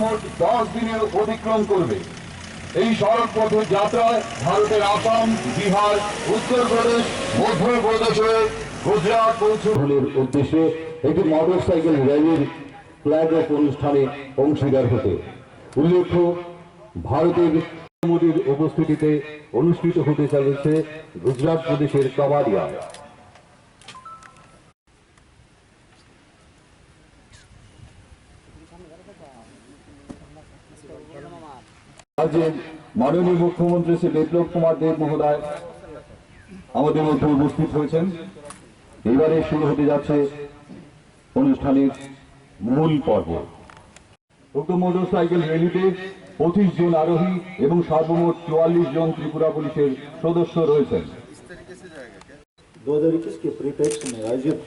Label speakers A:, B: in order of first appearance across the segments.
A: মোট 10 দিনের অতিক্রম করবে। এই সড়ক পথের যাত্রায় ভারতের আসাম, বিহার, উত্তরপ্রদেশ, মধ্যপ্রদেশ হয়ে গুজরাট পৌঁছানোর উদ্দেশ্যে একটি মোটরসাইকেল র্যালির ফ্ল্যাগ অফ অনুষ্ঠানে অংশীদার হতে। উল্লেখ্য, ভারতের মোদীর উপস্থিতিতে অনুষ্ঠিত হতে চলেছে গুজরাট প্রদেশের কেওড়িয়ায়। রাজ্যের মাননীয় মুখ্যমন্ত্রী শ্রী বিপ্লব কুমার দেব মহোদয় আমাদের মধ্যে উপস্থিত হয়েছেন। এবারে শুরু হতে যাচ্ছে অনুষ্ঠানের মূল পর্ব। উক্ত মোটরসাইকেল র্যালিতে 25 জন আরোহী এবং সর্বমোট 44 জন ত্রিপুরা পুলিশের সদস্য রয়েছেন।
B: 2021 के परिप्रेक्ष्य में आयोजित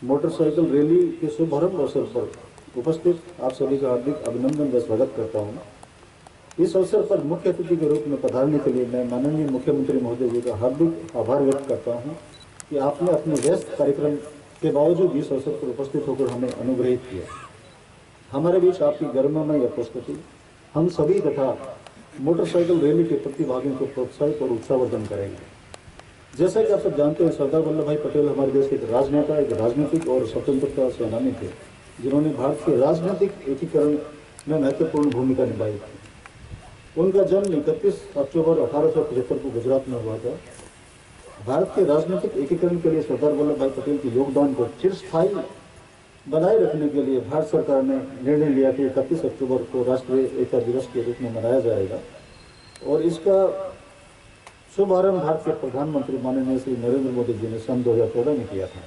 B: मोटरसाइकिल रैली के शुभारंभ अवसर पर उपस्थित आप सभी का हार्दिक अभिनंदन व स्वागत करता हूं। इस अवसर पर मुख्य अतिथि के रूप में पधारने के लिए मैं माननीय मुख्यमंत्री महोदय जी का हार्दिक आभार व्यक्त करता हूं कि आपने अपने व्यस्त कार्यक्रम के बावजूद इस अवसर पर उपस्थित होकर हमें अनुग्रहित किया। हमारे बीच आपकी गरिमामय उपस्थिति हम सभी तथा मोटरसाइकिल रैली के प्रतिभागियों को प्रोत्साहित और उत्साहवर्धन करेंगे। जैसा कि आप सब जानते हैं, सरदार वल्लभ भाई पटेल हमारे देश के एक राजनेता, एक राजनीतिक और स्वतंत्रता सेनानी थे, जिन्होंने भारत के राजनीतिक एकीकरण में महत्वपूर्ण भूमिका निभाई थी। उनका जन्म 31 अक्टूबर 1875 को गुजरात में हुआ था। भारत के राजनीतिक एकीकरण के लिए सरदार वल्लभ भाई पटेल के योगदान को चिरस्थायी बनाए रखने के लिए भारत सरकार ने निर्णय लिया कि 31 अक्टूबर को राष्ट्रीय एकता दिवस के रूप में मनाया जाएगा और इसका शुभारंभ भारत के प्रधानमंत्री माननीय श्री नरेंद्र मोदी जी ने सन 2014 में किया था।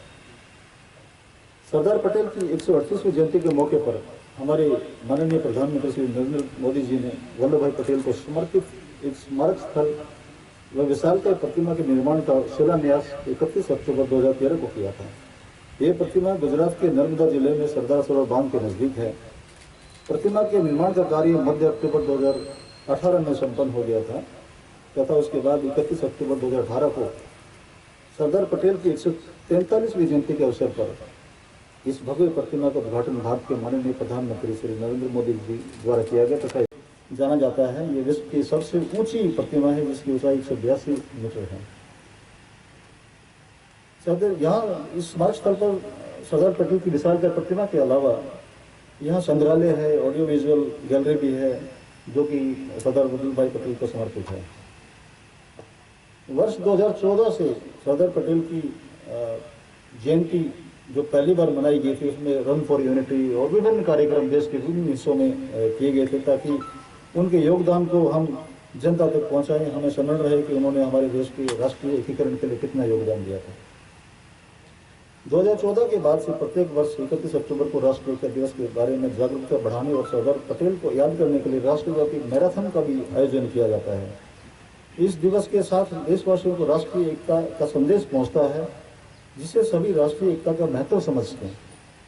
B: सरदार पटेल की 138वीं जयंती के मौके पर हमारे माननीय प्रधानमंत्री श्री नरेंद्र मोदी जी ने वल्लभ भाई पटेल को समर्पित एक स्मारक स्थल व विशालकाय प्रतिमा के निर्माण का शिलान्यास 31 अक्टूबर 2013 को किया था। ये प्रतिमा गुजरात के नर्मदा जिले में सरदार सरोवर बांध के नजदीक है। प्रतिमा के निर्माण का कार्य मध्य अक्टूबर 2018 में संपन्न हो गया था तथा उसके बाद 31 अक्टूबर 2018 को सरदार पटेल की 143वीं जयंती के अवसर पर इस भव्य प्रतिमा का उद्घाटन भारत के माननीय प्रधानमंत्री श्री नरेंद्र मोदी जी द्वारा किया गया तथा जाना जाता है। ये विश्व की सबसे ऊंची प्रतिमा है जिसकी ऊंचाई 182 मीटर है। यहाँ इस स्मारक स्थल पर सरदार पटेल की विशालकाय प्रतिमा के अलावा यहाँ संग्रहालय है, ऑडियो विजुअल गैलरी भी है जो कि सरदार वल्लभ भाई पटेल को समर्पित है। वर्ष 2014 से सरदार पटेल की जयंती जो पहली बार मनाई गई थी उसमें रन फॉर यूनिटी और विभिन्न कार्यक्रम देश के विभिन्न हिस्सों में किए गए थे ताकि उनके योगदान को हम जनता तक पहुंचाएं। हमें स्मरण रहे कि उन्होंने हमारे देश के राष्ट्रीय एकीकरण के लिए कितना योगदान दिया था। 2014 के बाद से प्रत्येक वर्ष 31 अक्टूबर को राष्ट्रीय एकता दिवस के बारे में जागरूकता बढ़ाने और सरदार पटेल को याद करने के लिए राष्ट्रव्यापी मैराथन का भी आयोजन किया जाता है। इस दिवस के साथ देशवासियों को राष्ट्रीय एकता का संदेश पहुंचता है जिससे सभी राष्ट्रीय एकता का महत्व समझते हैं।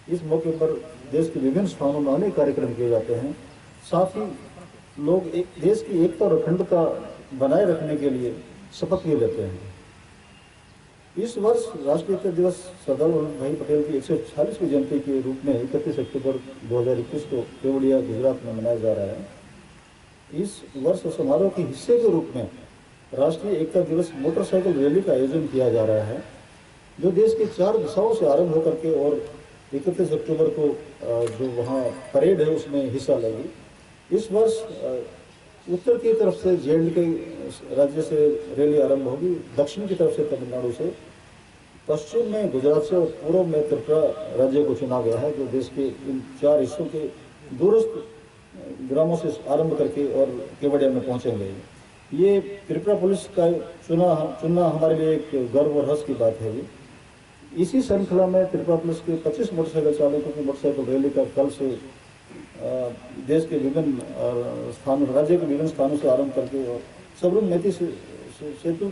B: इस मौके पर देश के विभिन्न स्थानों में अनेक कार्यक्रम किए जाते हैं। साथ ही लोग एक देश की एकता और अखंडता बनाए रखने के लिए शपथ भी लेते हैं। इस वर्ष राष्ट्रीय एकता दिवस सरदार वल्लभ भाई पटेल की 146वीं जयंती के रूप में 31 अक्टूबर 2021 को केवड़िया गुजरात में मनाया जा रहा है। इस वर्ष समारोह के हिस्से के रूप में राष्ट्रीय एकता दिवस मोटरसाइकिल रैली का आयोजन किया जा रहा है जो देश के 4 दिशाओं से आरंभ होकर के और 31 अक्टूबर को जो वहाँ परेड है उसमें हिस्सा लेगी। इस वर्ष उत्तर की तरफ से जे.एंड.के राज्य से रैली आरंभ होगी, दक्षिण की तरफ से तमिलनाडु से, पश्चिम में गुजरात से और पूर्व में त्रिपुरा राज्य को चुना गया है जो देश के इन 4 हिस्सों के दूरस्थ ग्रामों से आरंभ करके और केवड़िया में पहुँचेंगे। ये त्रिपुरा पुलिस का चुनना हमारे लिए एक गर्व और हर्ष की बात है। इसी श्रृंखला में त्रिपुरा पुलिस के 25 मोटरसाइकिल चालकों की मोटरसाइकिल रैली का कल से देश के विभिन्न स्थानों राज्य के विभिन्न स्थानों से आरंभ करके और सबरुम मैती सेतु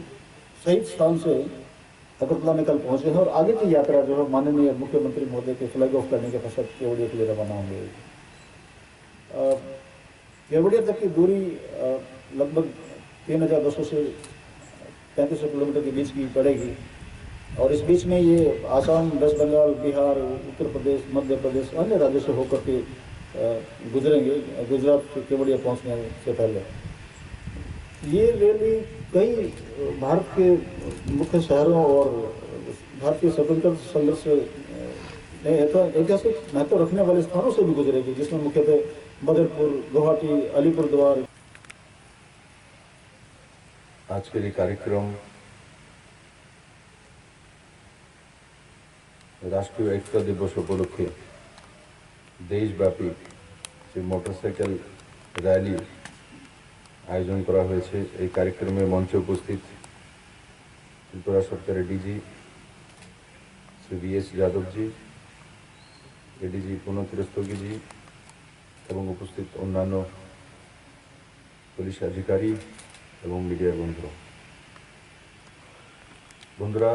B: सहित स्थान से अगरतला में कल पहुंचे हैं और आगे की यात्रा जो है माननीय मुख्यमंत्री महोदय के फ्लैग ऑफ करने के पश्चात केवड़िया के लिए रवाना होंगे। केवड़िया तक की दूरी लगभग 3200 से 3500 किलोमीटर के बीच की पड़ेगी और इस बीच में ये आसाम, वेस्ट बंगाल, बिहार, उत्तर प्रदेश, मध्य प्रदेश, अन्य राज्यों से होकर के गुजरेंगे गुजरात के केवड़िया पहुंचने से पहले। ये रैली कई भारत के मुख्य शहरों और भारतीय स्वतंत्रता संघर्ष में ऐतिहासिक महत्व रखने वाले स्थानों से भी गुजरेगी, जिसमें मुख्यतः बदरपुर, गुवाहाटी, अलीपुरद्वार।
C: আজকের এই कार्यक्रम রাষ্ট্রীয় একতা দিবস উপলক্ষে দেশব্যাপী যে মোটরসাইকেল র্যালি আয়োজন করা হয়েছে। এই কার্যক্রমে মঞ্চে উপস্থিত ত্রিপুরা সরকারের ডিজি শ্রী VS যাদবজি, এডিজি পুনতি রস্তগিজি এবং উপস্থিত অন্যান্য পুলিশ আধিকারিক এবং মিডিয়ার বন্ধুরা,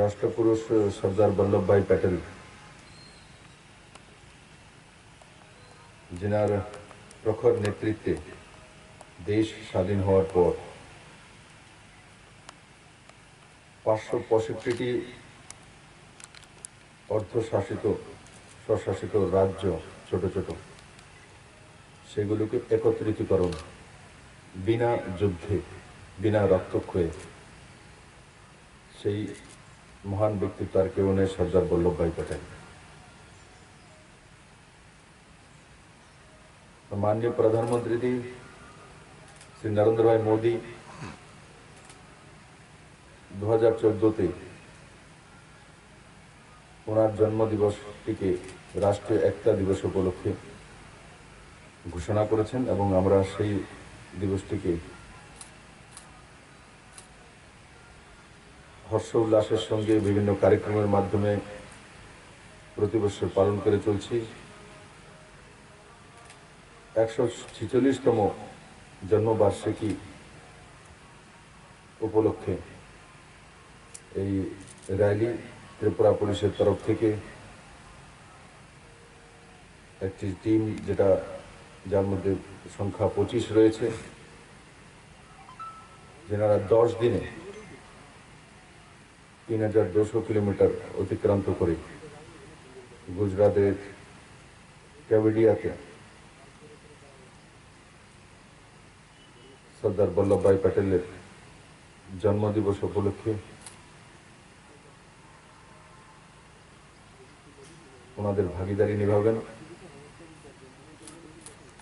C: রাষ্ট্রপুরুষ সর্দার বল্লভভাই প্যাটেল, जिनार प्रखर नेतृत्वे देश स्वाधीन हওয়ার পর 565টি অর্ধশাসিত স্বশাসিত রাজ্য ছোট ছোট সেগুলোকে একত্রিতকরণ বিনা যুদ্ধে বিনা রক্তক্ষয়ে সেই মহান ব্যক্তিত্ব আর কেউ নেই, সর্দার বল্লভভাই প্যাটেল। माननीय प्रधानमंत्री जी श्री नरेंद्र भाई मोदी 2014 ওনার জন্মদিবসটিকে রাষ্ট্রীয় একতা দিবস উপলক্ষে ঘোষণা করেছেন এবং আমরা সেই দিবসটিকে হর্ষ উল্লাসের সঙ্গে বিভিন্ন কার্যক্রমের মাধ্যমে প্রতি বছর পালন করে চলছি। 146তম জন্মবার্ষিকী উপলক্ষে এই র্যালি ত্রিপুরা পুলিশের তরফ থেকে একটি টিম, যেটা যার মধ্যে সংখ্যা 25 রয়েছে, যেনারা 10 দিনে 3200 কিলোমিটার অতিক্রান্ত করে গুজরাটের কেওড়িয়াতে সর্দার বল্লভভাই প্যাটেলের জন্মদিবস উপলক্ষে ওনাদের ভাগিদারি নিভাবেন।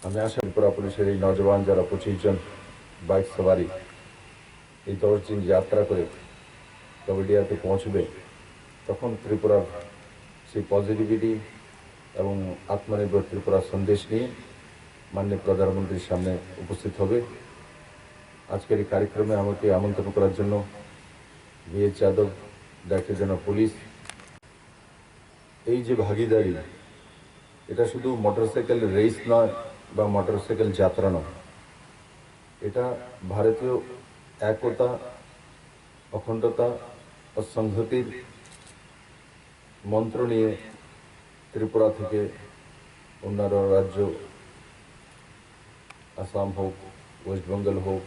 C: আমি আশা ত্রিপুরা পুলিশের এই নজওয়ান যারা 25 জন বাইক সওয়ারি এই 10 দিন যাত্রা করে কেওড়িয়াতে পৌঁছবে, তখন ত্রিপুরার সেই পজিটিভিটি এবং আত্মনির্ভর ত্রিপুরার সন্দেশ নিয়ে মাননীয় প্রধানমন্ত্রীর সামনে উপস্থিত হবে। আজকের এই কার্যক্রমে আমাকে আমন্ত্রণ করার জন্য VS Yadav, director general police, এই যে ভাগিদারি, এটা শুধু মোটরসাইকেল রেস নয় বা মোটরসাইকেল যাত্রা নয়, এটা ভারতীয় একতা, অখণ্ডতা ও সংহতির মন্ত্র নিয়ে ত্রিপুরা থেকে অন্যান্য রাজ্য, আসাম হোক, ওয়েস্ট বেঙ্গল হোক,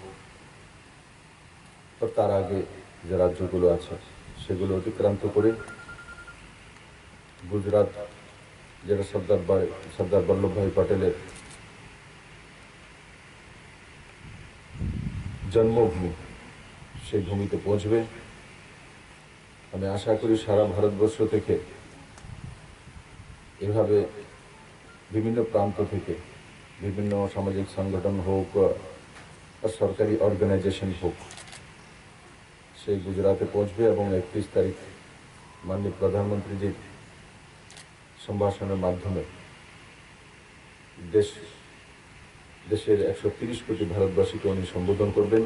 C: তার আগে যে রাজ্যগুলো আছে সেগুলো অতিক্রান্ত করে গুজরাট, যেটা সর্দার বল্লভভাই প্যাটেলের জন্মভূমি, সেই ভূমিতে পৌঁছবে। আমি আশা করি সারা ভারতবর্ষ থেকে এভাবে বিভিন্ন প্রান্ত থেকে বিভিন্ন সামাজিক সংগঠন হোক বা সরকারি অর্গানাইজেশন হোক, সেই গুজরাটে পৌঁছবে এবং 31 তারিখ মাননীয় প্রধানমন্ত্রীজির সম্ভাষণের মাধ্যমে দেশের 130 কোটি ভারতবাসীকে উনি সম্বোধন করবেন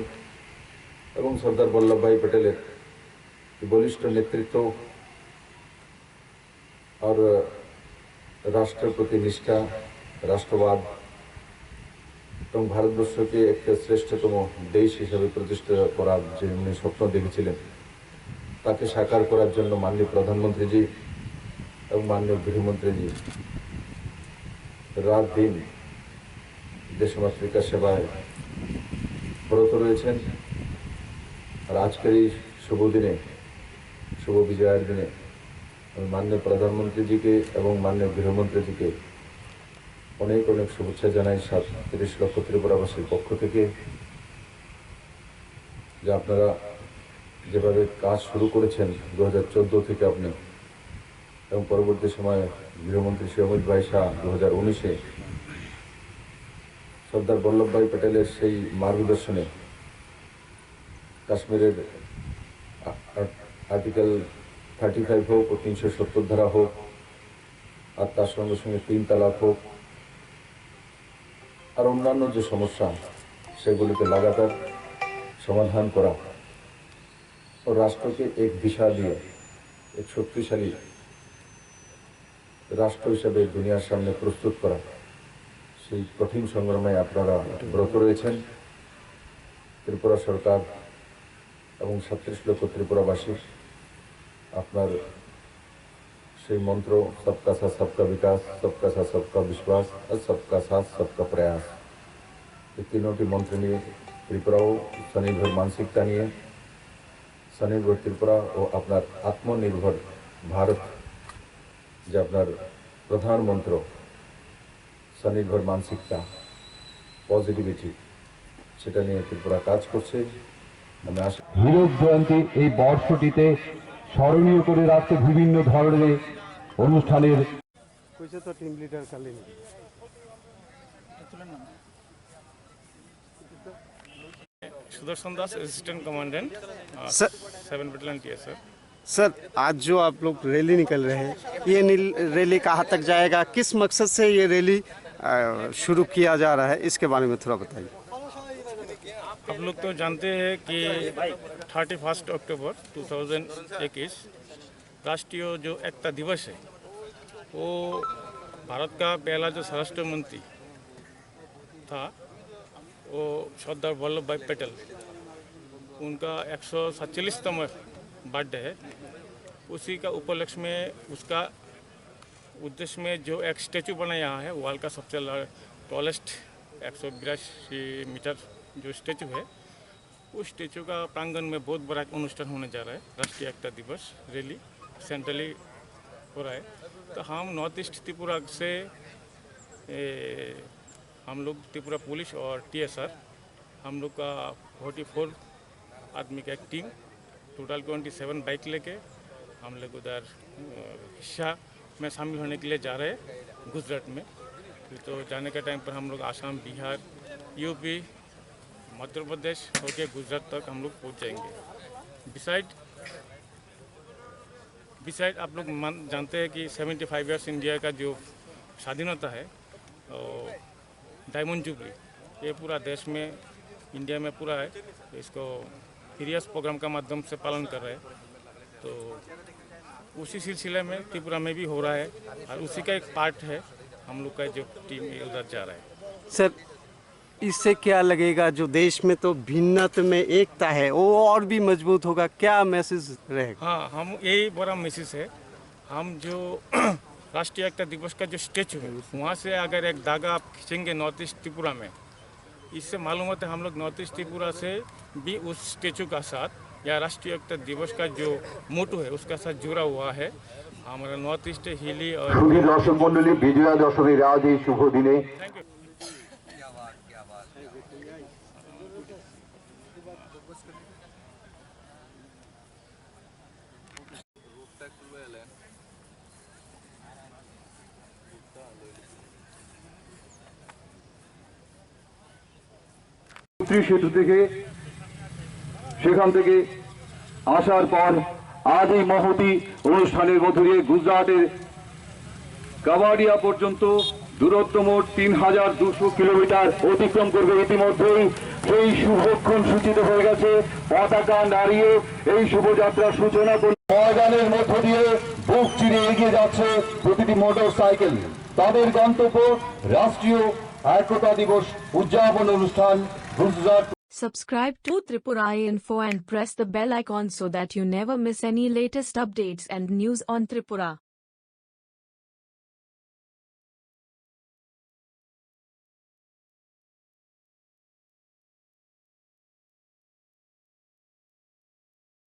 C: এবং সর্দার বল্লভভাই প্যাটেলের বলিষ্ঠ নেতৃত্ব আর রাষ্ট্রের প্রতি নিষ্ঠা, রাষ্ট্রবাদ এবং ভারতবর্ষকে একটা শ্রেষ্ঠতম দেশ হিসাবে প্রতিষ্ঠা করার যে উনি স্বপ্ন দেখেছিলেন, তাকে সাকার করার জন্য মাননীয় প্রধানমন্ত্রীজি এবং মাননীয় গৃহমন্ত্রীজি রাত দিন দেশমাতৃকা সেবায় ব্রত রয়েছেন। আর আজকের এই শুভ দিনে, শুভ বিজয়ের দিনে আমি মাননীয় প্রধানমন্ত্রী জিকে এবং মাননীয় গৃহমন্ত্রী জিকে অনেক অনেক শুভেচ্ছা জানাই 37 লক্ষ ত্রিপুরাবাসীর পক্ষ থেকে, যে আপনারা যেভাবে কাজ শুরু করেছেন 2014 থেকে আপনি, এবং পরবর্তী সময়ে গৃহমন্ত্রী শ্রী অমিত ভাই শাহ 2019-এ সর্দার বল্লভভাই প্যাটেলের সেই মার্গদর্শনে কাশ্মীরের আর্টিকেল 35 হোক ও 370 ধারা হোক, আর তার সঙ্গে সঙ্গে 3 তালাক হোক, আর অন্যান্য যে সমস্যা সেগুলিকে লাগাতার সমাধান করা ও রাষ্ট্রকে এক দিশা দিয়ে এক শক্তিশালী রাষ্ট্র হিসেবে দুনিয়ার সামনে প্রস্তুত করা, সেই কঠিন সংগ্রামে আপনারা ব্রত রয়েছেন। ত্রিপুরা সরকার এবং 37 লক্ষ ত্রিপুরাবাসী আপনার সেই মন্ত্র সবকা সাথ সবকা বিকাশ, সবকা সাথ সবকা বিশ্বাস আর সবকা সাথ সবকা প্রয়াস, এই তিনটি মন্ত্র নিয়ে ত্রিপুরাও স্বনির্ভর মানসিকতা নিয়ে স্বনির্ভর ত্রিপুরা ও আপনার আত্মনির্ভর ভারত যে আপনার প্রধান মন্ত্র, স্বনির্ভর মানসিকতা, পজিটিভিটি, সেটা নিয়ে ত্রিপুরা কাজ করছে। আমি আশা
A: হীরক জয়ন্তীর এই বর্ষটিতে স্মরণীয় করে রাখতে বিভিন্ন ধরনের অনুষ্ঠানের
D: कुछ तो टीम लीडर का लेंगे।
E: Sudarshan Das assistant commandant
D: sir
E: 7 battalion TSF।
D: Sir आज जो आप लोग रैली निकल रहे हैं, ये रैली कहाँ तक जाएगा, किस मकसद से ये रैली शुरू किया जा रहा है, इसके बारे में थोड़ा बताइए।
E: आप लोग तो जानते हैं कि 31 अक्टूबर 2021 राष्ट्रीय जो एकता दिवस है, वो भारत का पहला जो स्वराष्ट्र मंत्री था वो सरदार वल्लभ भाई पटेल, उनका 147तम बर्थडे है। उसी का उपलक्ष्य में उसका उद्देश्य में जो एक स्टैचू बनाया है, वर्ल्ड का सबसे टॉलेस्ट 182 मीटर जो स्टैचू है, उस स्टैचू का प्रांगण में बहुत बड़ा अनुष्ठान होने जा रहा है। राष्ट्रीय एकता दिवस रैली सेंट्रली हो रहा है। तो हम नॉर्थ ईस्ट त्रिपुरा से हम लोग त्रिपुरा पुलिस और TSR, हम लोग का 44 आदमी का एक टीम, टोटल 27 बाइक लेके हम लोग उधर हिस्सा में शामिल होने के लिए जा रहे हैं गुजरात में। तो जाने के टाइम पर हम लोग आसाम, बिहार, यूपी, मध्य प्रदेश होके गुजरात तक हम लोग पहुँच जाएंगे। बिसाइड आप लोग जानते हैं कि 75 ईयर्स इंडिया का जो स्वाधीनता है, डायमंड जुबली, ये पूरा देश में इंडिया में पूरा है, इसको सीरियस प्रोग्राम का माध्यम से पालन कर रहे हैं। तो उसी सिलसिले में त्रिपुरा में भी हो रहा है और उसी का एक पार्ट है हम लोग का जो टीम उधर जा रहा है।
D: सर इससे क्या लगेगा, जो देश में तो भिन्नता में एकता है वो और भी मजबूत होगा, क्या मैसेज रहेगा?
E: हाँ, हम यही बड़ा मैसेज है। हम जो राष्ट्रीय एकता दिवस का जो स्टैचू है, वहाँ से अगर एक धागा आप खींचेंगे नॉर्थ ईस्ट त्रिपुरा में, इससे मालूम होता है हम लोग नॉर्थ ईस्ट त्रिपुरा से भी उस स्टैचू का साथ या राष्ट्रीय एकता दिवस का जो मोटो है उसका साथ जुड़ा हुआ है। हमारा नॉर्थ ईस्ट हिली और
A: সুধী দর্শক মন্ডলী, বিজয়া দশমীর আজ এই শুভ দিনে
E: थैंक यू।
A: সেতু থেকে সেখান থেকে আসার পর আজ এই মহতি অনুষ্ঠানের মধ্য দিয়ে গুজরাটের কাবাডিয়া পর্যন্ত দূরত্ব মোট 3200 কিলোমিটার অতিক্রম করবে। ইতিমধ্যেই সেই শুভক্ষণ সূচিত হয়ে গেছে, পতাকা নাড়িয়ে এই শুভযাত্রার সূচনা করে ময়দানের মধ্য দিয়ে বুক চিরে এগিয়ে যাচ্ছে প্রতিটি মোটর সাইকেল। তাদের গন্তব্য রাষ্ট্রীয় একতা দিবস উদযাপন অনুষ্ঠান Gujarat.
F: Subscribe to Tripura Info and press the bell icon so that you never miss any latest updates and news on Tripura.